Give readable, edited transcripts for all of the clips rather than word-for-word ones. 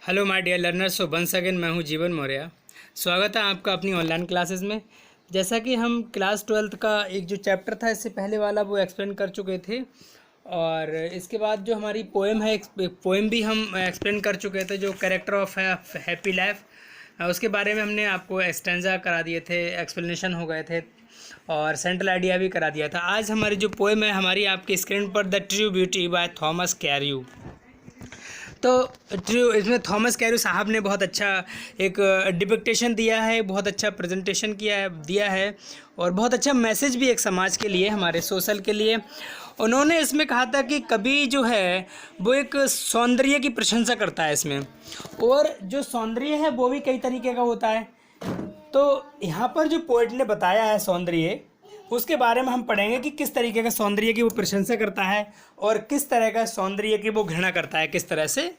Hello my dear learners, so once again मैं हूं जीवन मौर्य। स्वागत है आपका अपनी ऑनलाइन क्लासेस में। जैसा कि हम क्लास 12th का एक जो चैप्टर था इससे पहले वाला वो एक्सप्लेन कर चुके थे, और इसके बाद जो हमारी पोएम है, एक पोएम भी हम एक्सप्लेन कर चुके थे, जो कैरेक्टर ऑफ हैप्पी लाइफ, उसके बारे में हमने आपको एक्सटेंजा करा दिए थे, एक्सप्लेनेशन हो गए थे और सेंट्रल आइडिया भी करा दिया था। आज हमारी जो पोएम है हमारी आपकी स्क्रीन पर the true beauty by Thomas कैर्यू। तो ट्रू इसमें थॉमस कैर्यू साहब ने बहुत अच्छा एक डिपिक्टेशन दिया है, बहुत अच्छा प्रेजेंटेशन दिया है और बहुत अच्छा मैसेज भी एक समाज के लिए, हमारे सोशल के लिए। उन्होंने इसमें कहा था कि कवि जो है वो एक सौंदर्य की प्रशंसा करता है इसमें, और जो सौंदर्य है वो भी कई तरीके का होता है। तो यहाँ पर जो पोइट ने बताया है सौंदर्य, उसके बारे में हम पढ़ेंगे कि किस तरीके का सौंदर्य की वो प्रशंसा करता है और किस तरह का सौंदर्य की वो घृणा करता है, किस तरह से।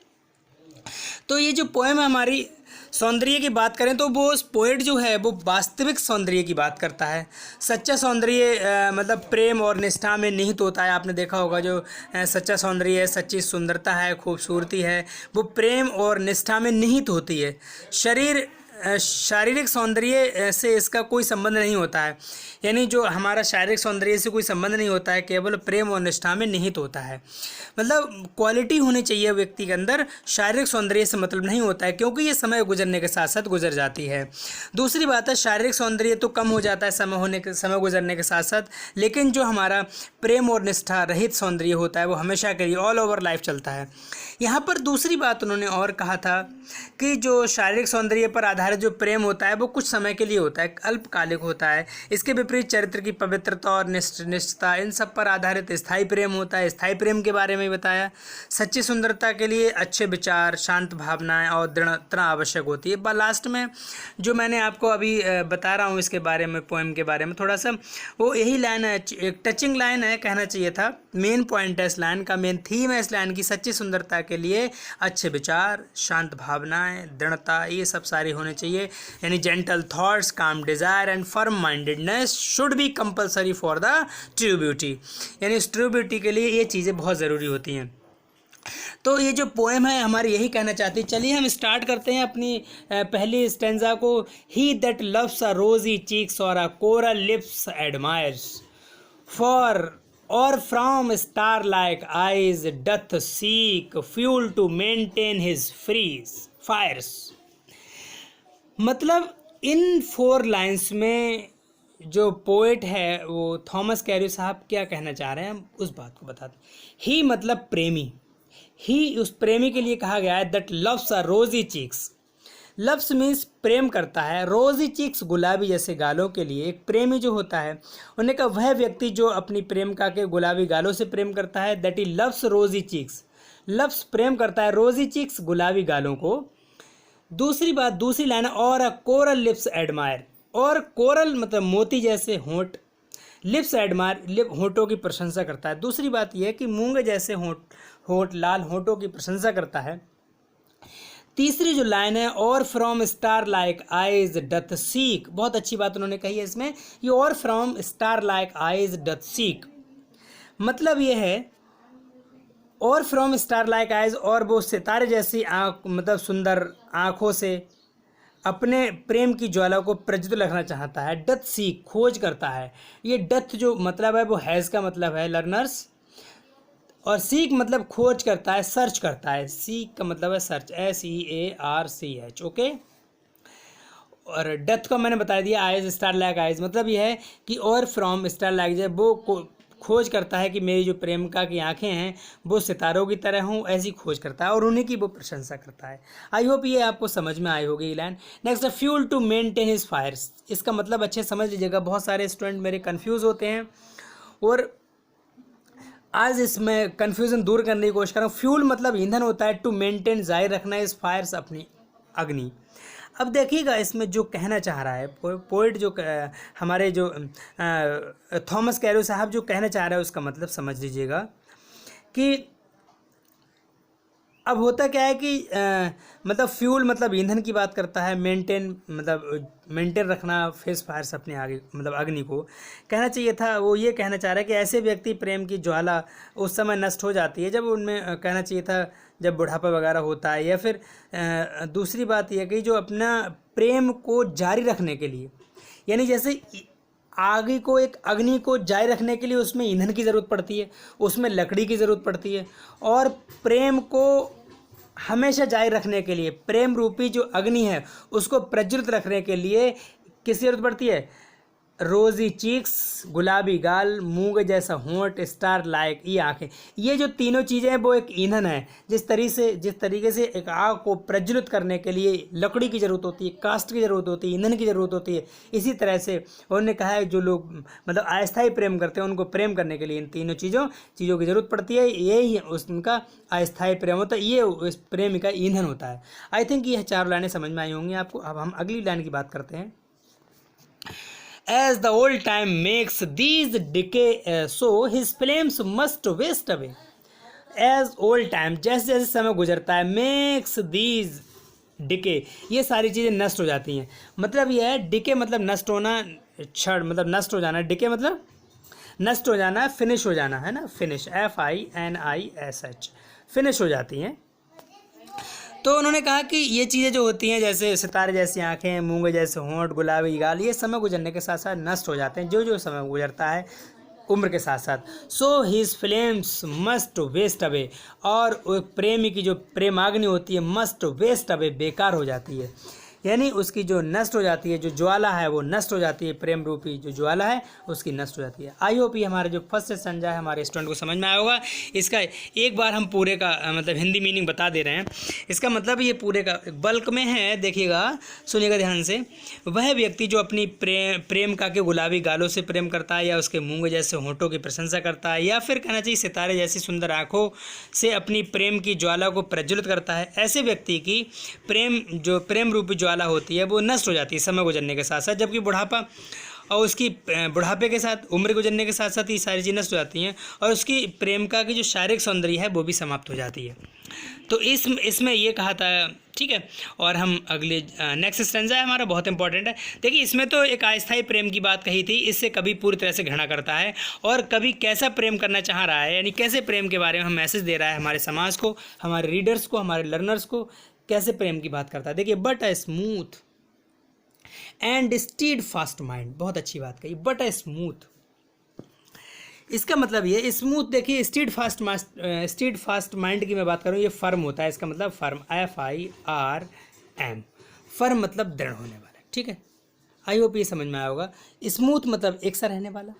तो ये जो पोएम है हमारी, सौंदर्य की बात करें तो वो पोएट जो है वो वास्तविक सौंदर्य की बात करता है। सच्चा सौंदर्य मतलब प्रेम और निष्ठा में निहित होता है। आपने देखा होगा जो सच्चा सौंदर्य है, सच्ची सुंदरता है, खूबसूरती है, वो प्रेम और निष्ठा में निहित होती है। शारीरिक सौंदर्य से इसका कोई संबंध नहीं होता है, यानी जो हमारा शारीरिक सौंदर्य से कोई संबंध नहीं होता है, केवल प्रेम और निष्ठा में निहित होता है। मतलब क्वालिटी होनी चाहिए व्यक्ति के अंदर, शारीरिक सौंदर्य से मतलब नहीं होता है, क्योंकि ये समय गुजरने के साथ साथ गुजर जाती है। दूसरी बात है, शारीरिक सौंदर्य तो कम हो जाता है समय गुजरने के साथ साथ, लेकिन जो हमारा प्रेम और निष्ठा रहित सौंदर्य होता है वो हमेशा के लिए ऑल ओवर लाइफ चलता है। यहाँ पर दूसरी बात उन्होंने और कहा था कि जो शारीरिक सौंदर्य पर आधारित जो प्रेम होता है वो कुछ समय के लिए होता है, अल्पकालिक होता है। इसके विपरीत चरित्र की पवित्रता और निष्ठा, इन सब पर आधारित स्थायी प्रेम होता है। स्थायी प्रेम के बारे में बताया। सच्ची सुंदरता के लिए अच्छे विचार, शांत भावनाएं और दृढ़ता आवश्यक होती है। लास्ट में जो मैंने आपको अभी बता रहा हूँ इसके बारे में, पोएम के बारे में थोड़ा सा, वो यही लाइन है, एक टचिंग लाइन है, कहना चाहिए था। मेन पॉइंट है इस लाइन का, मेन थीम है इस लाइन की, सच्ची सुंदरता के लिए अच्छे विचार, शांत भावनाएं, दृढ़ता, ये सब सारी होने चाहिए। यानी जेंटल थॉट्स, काम desire and firm mindedness should be compulsory for the true beauty. यानी इस ट्रू ब्यूटी के लिए ये चीज़ें बहुत ज़रूरी होती हैं। तो ये जो पोएम है हमारी यही कहना चाहती है। चलिए हम स्टार्ट करते हैं अपनी पहली स्टेंजा को। ही that loves a rosy cheeks और a coral lips admires for or from star-like eyes doth seek fuel to maintain his fires। मतलब इन 4 लाइन्स में जो पोएट है वो थॉमस कैर्यू साहब क्या कहना चाह रहे हैं, हम उस बात को बताते हैं। ही मतलब प्रेमी, ही उस प्रेमी के लिए कहा गया है that loves a rosy cheeks. Loves means प्रेम करता है, रोजी चिक्स गुलाबी जैसे गालों के लिए। एक प्रेमी जो होता है, उन्होंने कहा वह व्यक्ति जो अपनी प्रेमिका के गुलाबी गालों से प्रेम करता है, दैट ही लव्स रोजी चिक्स। लव्स प्रेम करता है रोजी चिक्स गुलाबी गालों को। दूसरी बात, दूसरी लाइन, और अ कोरल लिप्स एडमायर। और कोरल मतलब मोती जैसे होंठ, लिप्स एडमायर लिप होंठों की प्रशंसा करता है। दूसरी बात यह है कि मूंगे जैसे होंठ लाल होंठों की प्रशंसा करता है। तीसरी जो लाइन है, और from star like eyes doth seek, बहुत अच्छी बात उन्होंने कही है इसमें। ये और from star like eyes doth seek मतलब ये है, और फ्रॉम स्टार लाइक आइज, और वो सितारे जैसी आँख मतलब सुंदर आँखों से अपने प्रेम की ज्वाला को प्रज्वलित रखना चाहता है। डथ सीक खोज करता है। ये डथ जो मतलब है वो हैज़ का मतलब है लर्नर्स, और सीक मतलब खोज करता है, सर्च करता है। सीक का मतलब है सर्च, SEARCH, ओके। और डेथ को मैंने बता दिया, आइज स्टार लाइक आइज मतलब यह है कि और फ्रॉम स्टार लाइक, जब वो खोज करता है कि मेरी जो प्रेमिका की आंखें हैं वो सितारों की तरह हों, ऐसी खोज करता है और उन्हीं की वो प्रशंसा करता है। आई होप ये आपको समझ में आई होगी ये line. Next, fuel to maintain his fires. इसका मतलब अच्छे समझ लीजिएगा, बहुत सारे स्टूडेंट मेरे कंफ्यूज होते हैं और आज इसमें कन्फ्यूज़न दूर करने की कोशिश कर रहा हूँ। फ्यूल मतलब ईंधन होता है, टू मेंटेन जारी रखना इस फायर्स अपनी अग्नि। अब देखिएगा इसमें जो कहना चाह रहा है पोइट, जो हमारे जो थॉमस कैर्यू साहब जो कहना चाह रहा है उसका मतलब समझ लीजिएगा कि अब होता क्या है कि मतलब फ्यूल मतलब ईंधन की बात करता है, मेंटेन रखना फेस फायर्स अपने आगे मतलब अग्नि को। कहना चाहिए था वो ये कहना चाह रहा है कि ऐसे व्यक्ति प्रेम की ज्वाला उस समय नष्ट हो जाती है जब उनमें कहना चाहिए था जब बुढ़ापा वगैरह होता है, या फिर दूसरी बात यह कि जो अपना प्रेम को जारी रखने के लिए, यानी जैसे आगे को एक अग्नि को जारी रखने के लिए उसमें ईंधन की ज़रूरत पड़ती है, उसमें लकड़ी की ज़रूरत पड़ती है, और प्रेम को हमेशा जारी रखने के लिए प्रेम रूपी जो अग्नि है उसको प्रज्वलित रखने के लिए किसकी ज़रूरत पड़ती है? रोज़ी चीक्स, गुलाबी गाल, मूंग जैसा होंठ, स्टार लाइक ये आंखें। ये जो तीनों चीज़ें हैं वो एक ईंधन है। जिस तरीके से एक आग को प्रज्वलित करने के लिए लकड़ी की ज़रूरत होती है, काष्ठ की ज़रूरत होती है, ईंधन की ज़रूरत होती है, इसी तरह से उन्होंने कहा है जो लोग मतलब अस्थायी प्रेम करते हैं उनको प्रेम करने के लिए इन तीनों चीज़ों की ज़रूरत पड़ती है। यही उनका अस्थायी प्रेम होता है, ये उस प्रेम का ईंधन होता है। आई थिंक ये 4 लाइनें समझ में आई होंगी आपको। अब हम अगली लाइन की बात करते हैं। As the old time makes these decay, so his flames must waste away. As old time, जैसे जैसे समय गुजरता है, makes these decay, ये सारी चीज़ें नष्ट हो जाती हैं। मतलब यह है decay मतलब नष्ट होना, क्षण मतलब नष्ट हो जाना, decay मतलब नष्ट हो जाना, फिनिश हो जाना, है ना, फिनिश FINISH, फिनिश हो जाती हैं। तो उन्होंने कहा कि ये चीज़ें जो होती हैं जैसे सितारे जैसी आंखें, मूंगे जैसे होंठ, गुलाबी गाल, ये समय गुजरने के साथ साथ नष्ट हो जाते हैं जो जो समय गुजरता है उम्र के साथ साथ। So his flames must waste away, और प्रेमी की जो प्रेमाग्नि होती है मस्ट वेस्ट अवे, बेकार हो जाती है, यानी उसकी जो नष्ट हो जाती है, जो ज्वाला है वो नष्ट हो जाती है, प्रेम रूपी जो ज्वाला है उसकी नष्ट हो जाती है। आई होप ये हमारे जो फर्स्ट सेशन है हमारे स्टूडेंट को समझ में आया होगा। इसका एक बार हम पूरे का मतलब हिंदी मीनिंग बता दे रहे हैं। इसका मतलब ये पूरे का बल्क में है, देखिएगा सुनिएगा ध्यान से। वह व्यक्ति जो अपनी प्रेम का के गुलाबी गालों से प्रेम करता है, या उसके मूंगे जैसे होंठों की प्रशंसा करता है, या फिर कहना चाहिए सितारे जैसी सुंदर आँखों से अपनी प्रेम की ज्वाला को प्रज्वलित करता है, ऐसे व्यक्ति की प्रेम रूपी ज्वाला होती है वो नष्ट हो जाती है समय गुजरने के साथ साथ। जबकि बुढ़ापा और उसकी बुढ़ापे के साथ उम्र गुजरने के साथ साथ ये सारी चीज़ें नष्ट हो जाती हैं, और उसकी प्रेमिका की जो शारीरिक सौंदर्य है वो भी समाप्त हो जाती है। तो इसमें ये कहा था, ठीक है। और हम अगले नेक्स्ट स्टेंजा है हमारा, बहुत इंपॉर्टेंट है। देखिए इसमें तो एक अस्थायी प्रेम की बात कही थी, इससे कभी पूरी तरह से घृणा करता है और कभी कैसा प्रेम करना चाह रहा है, यानी कैसे प्रेम के बारे में हम मैसेज दे रहा है हमारे समाज को, हमारे रीडर्स को, हमारे लर्नर्स को, कैसे प्रेम की बात करता है। देखिए but a smooth and stead fast mind, बहुत अच्छी बात कही, बट अ स्मूथ, इसका मतलब ये स्मूथ, देखिए स्टीड फास्ट माइंड की मैं बात करूँ, ये फर्म होता है, इसका मतलब फर्म FIRM, फर्म मतलब दृढ़ होने वाला, ठीक है। आई होप ये समझ में आया होगा। स्मूथ मतलब एक सा रहने वाला,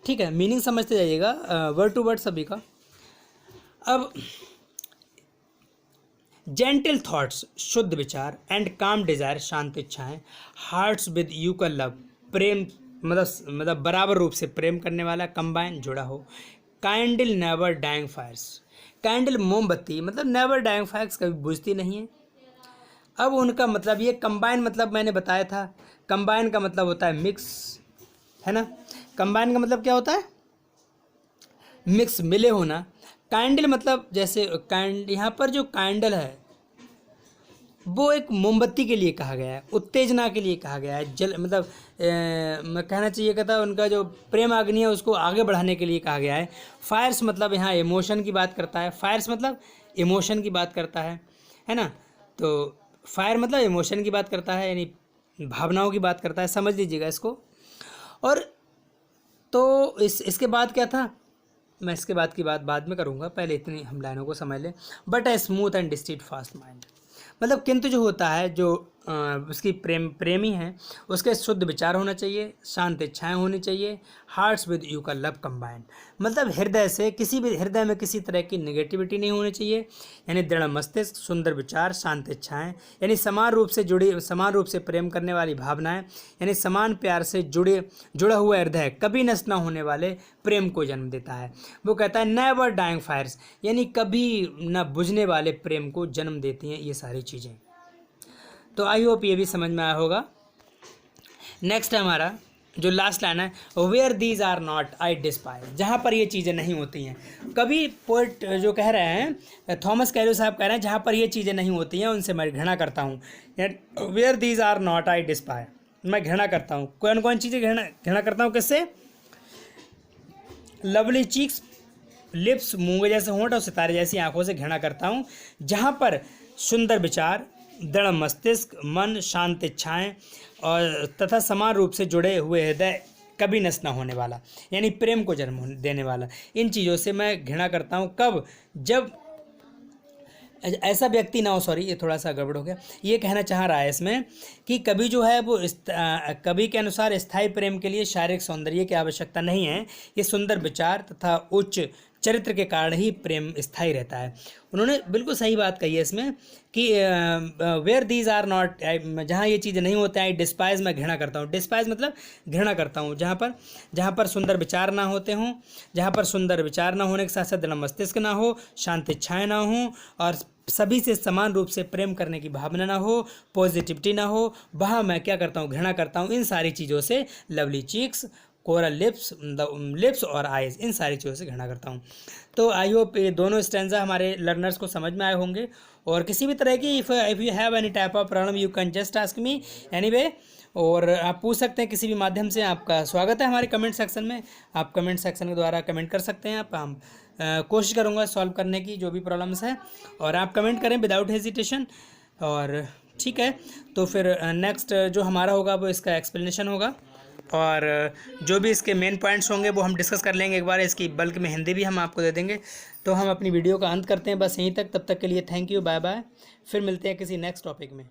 ठीक है। मीनिंग समझते जाइएगा वर्ड टू वर्ड सभी का। अब जेंटल थॉट्स, शुद्ध विचार, एंड काम डिजायर, शांत इच्छाएं, हार्ट्स विद इक्वल लव, प्रेम मतलब बराबर रूप से प्रेम करने वाला, कंबाइन जुड़ा हो, kindle never dying fires, candle मोमबत्ती मतलब नेवर डाइंग फायर्स कभी बुझती नहीं है। अब उनका मतलब ये कंबाइन मतलब मैंने बताया था, कंबाइन का मतलब होता है मिक्स, है ना। कंबाइन का मतलब क्या होता है? मिक्स, मिले होना। कैंडल मतलब जैसे यहाँ पर जो कैंडल है वो एक मोमबत्ती के लिए कहा गया है, उत्तेजना के लिए कहा गया है, जल मतलब मैं कहना चाहिए कहता उनका जो प्रेम अग्नि है उसको आगे बढ़ाने के लिए कहा गया है। फायर्स मतलब यहाँ इमोशन की बात करता है, फायर्स मतलब इमोशन की बात करता है ना। तो फायर मतलब इमोशन की बात करता है, यानी भावनाओं की बात करता है, समझ लीजिएगा इसको। और तो इसके बाद क्या था, मैं इसके बाद की बात बाद में करूँगा, पहले इतनी हम लाइनों को समझ लें। But a smooth and stead fast mind मतलब किंतु जो होता है, जो उसकी प्रेमी है उसके शुद्ध विचार होना चाहिए, शांत इच्छाएं होनी चाहिए, hearts with equal love combined मतलब हृदय में किसी तरह की नेगेटिविटी नहीं होनी चाहिए, यानी दृढ़ मस्तिष्क, सुंदर विचार, शांत इच्छाएं, यानी समान रूप से प्रेम करने वाली भावनाएं, यानी समान प्यार से जुड़ा हुआ हृदय कभी नष्ट न होने वाले प्रेम को जन्म देता है। वो कहता है नेवर डाइंग फायर्स, यानी कभी न बुझने वाले प्रेम को जन्म देती हैं ये सारी चीज़ें। तो आई होप ये भी समझ में आया होगा। नेक्स्ट है हमारा जो लास्ट लाइन है, where these are not I despise, जहाँ पर ये चीज़ें नहीं होती हैं। कभी पोइट जो कह रहे हैं, थॉमस कैरो साहब कह रहे हैं, जहाँ पर ये चीज़ें नहीं होती हैं उनसे मैं घृणा करता हूँ। Where these are not I despise, मैं घृणा करता हूँ। कौन कौन चीज़ें घृणा करता हूँ? किससे? लवली चीक्स, लिप्स, मूंगे जैसे होंठ और सितारे जैसी आंखों से घृणा करता हूँ। जहाँ पर सुंदर विचार, दृढ़ मस्तिष्क, मन, शांत इच्छाएं और तथा समान रूप से जुड़े हुए हृदय, कभी नष्ट न होने वाला, यानी प्रेम को जन्म देने वाला, इन चीज़ों से मैं घृणा करता हूँ। कब? जब ऐसा व्यक्ति ना हो, सॉरी ये थोड़ा सा गड़बड़ हो गया, ये कहना चाह रहा है इसमें कि कभी जो है वो कवि के अनुसार स्थायी प्रेम के लिए शारीरिक सौंदर्य की आवश्यकता नहीं है, ये सुंदर विचार तथा उच्च चरित्र के कारण ही प्रेम स्थायी रहता है। उन्होंने बिल्कुल सही बात कही है इसमें कि वेयर दीज आर नॉट, जहाँ ये चीज़ें नहीं होते हैं, आई डिस्पाइज, मैं घृणा करता हूँ। डिस्पाइज मतलब घृणा करता हूँ। जहाँ पर सुंदर विचार ना होते हों, जहाँ पर सुंदर विचार ना होने के साथ साथ दृढ़ मस्तिष्क ना हो, शांत इच्छाएँ ना हों और सभी से समान रूप से प्रेम करने की भावना ना हो, पॉजिटिविटी ना हो, वहाँ मैं क्या करता हूँ? घृणा करता हूँ। इन सारी चीज़ों से, लवली चीक्स, कोरल लिप्स और आइज़, इन सारी चीज़ों से घृणा करता हूँ। तो आई होप ये दोनों स्टैंजा हमारे लर्नर्स को समझ में आए होंगे। और किसी भी तरह की if you have any type of problem you can just ask me anyway, और आप पूछ सकते हैं किसी भी माध्यम से। आपका स्वागत है हमारे कमेंट सेक्शन में। आप कमेंट सेक्शन के द्वारा कमेंट कर सकते हैं। हम कोशिश करूँगा सॉल्व करने की जो भी प्रॉब्लम्स है, और आप कमेंट करें विदाउट हेजिटेशन। और ठीक है, तो फिर नेक्स्ट जो हमारा होगा वो इसका एक्सप्लेनेशन होगा, और जो भी इसके मेन पॉइंट्स होंगे वो हम डिस्कस कर लेंगे एक बार। इसकी बल्क में हिंदी भी हम आपको दे देंगे। तो हम अपनी वीडियो का अंत करते हैं बस यहीं तक। तब तक के लिए थैंक यू, बाय बाय। फिर मिलते हैं किसी नेक्स्ट टॉपिक में।